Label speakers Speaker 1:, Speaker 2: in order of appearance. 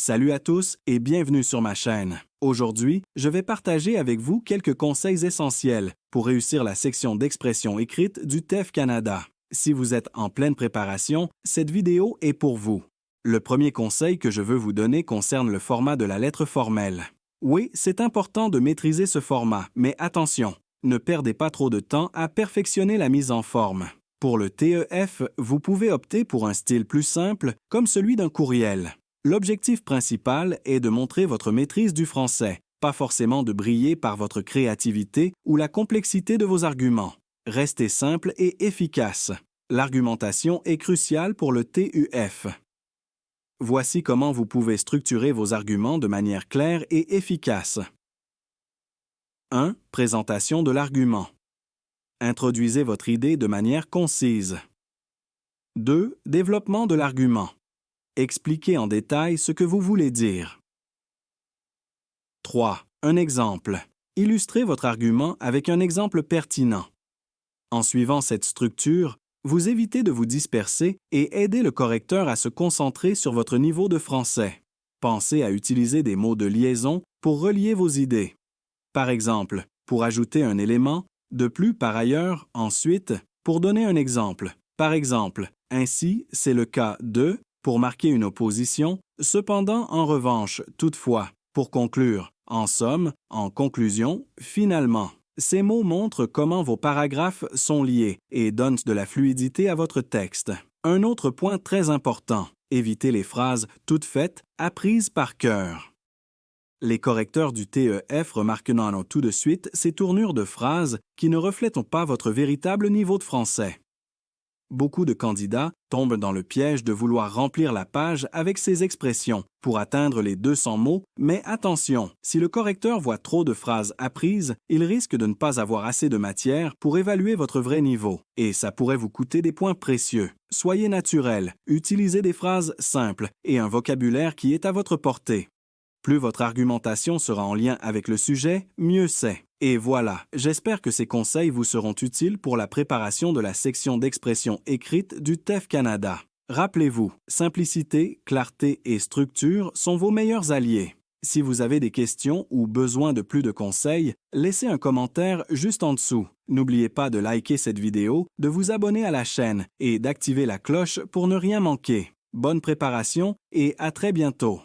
Speaker 1: Salut à tous et bienvenue sur ma chaîne. Aujourd'hui, je vais partager avec vous quelques conseils essentiels pour réussir la section d'expression écrite du TEF Canada. Si vous êtes en pleine préparation, cette vidéo est pour vous. Le premier conseil que je veux vous donner concerne le format de la lettre formelle. Oui, c'est important de maîtriser ce format, mais attention, ne perdez pas trop de temps à perfectionner la mise en forme. Pour le TEF, vous pouvez opter pour un style plus simple, comme celui d'un courriel. L'objectif principal est de montrer votre maîtrise du français, pas forcément de briller par votre créativité ou la complexité de vos arguments. Restez simple et efficace. L'argumentation est cruciale pour le TUF. Voici comment vous pouvez structurer vos arguments de manière claire et efficace. 1. Présentation de l'argument. Introduisez votre idée de manière concise. 2. Développement de l'argument. Expliquez en détail ce que vous voulez dire. 3. Un exemple. Illustrez votre argument avec un exemple pertinent. En suivant cette structure, vous évitez de vous disperser et aidez le correcteur à se concentrer sur votre niveau de français. Pensez à utiliser des mots de liaison pour relier vos idées. Par exemple, pour ajouter un élément, de plus, par ailleurs, ensuite, pour donner un exemple. Par exemple, ainsi, c'est le cas de, pour marquer une opposition, cependant, en revanche, toutefois, pour conclure, en somme, en conclusion, finalement. Ces mots montrent comment vos paragraphes sont liés et donnent de la fluidité à votre texte. Un autre point très important, évitez les phrases toutes faites, apprises par cœur. Les correcteurs du TEF remarqueront tout de suite ces tournures de phrases qui ne reflètent pas votre véritable niveau de français. Beaucoup de candidats tombent dans le piège de vouloir remplir la page avec ces expressions pour atteindre les 200 mots, mais attention, si le correcteur voit trop de phrases apprises, il risque de ne pas avoir assez de matière pour évaluer votre vrai niveau, et ça pourrait vous coûter des points précieux. Soyez naturel, utilisez des phrases simples et un vocabulaire qui est à votre portée. Plus votre argumentation sera en lien avec le sujet, mieux c'est. Et voilà, j'espère que ces conseils vous seront utiles pour la préparation de la section d'expression écrite du TEF Canada. Rappelez-vous, simplicité, clarté et structure sont vos meilleurs alliés. Si vous avez des questions ou besoin de plus de conseils, laissez un commentaire juste en dessous. N'oubliez pas de liker cette vidéo, de vous abonner à la chaîne et d'activer la cloche pour ne rien manquer. Bonne préparation et à très bientôt!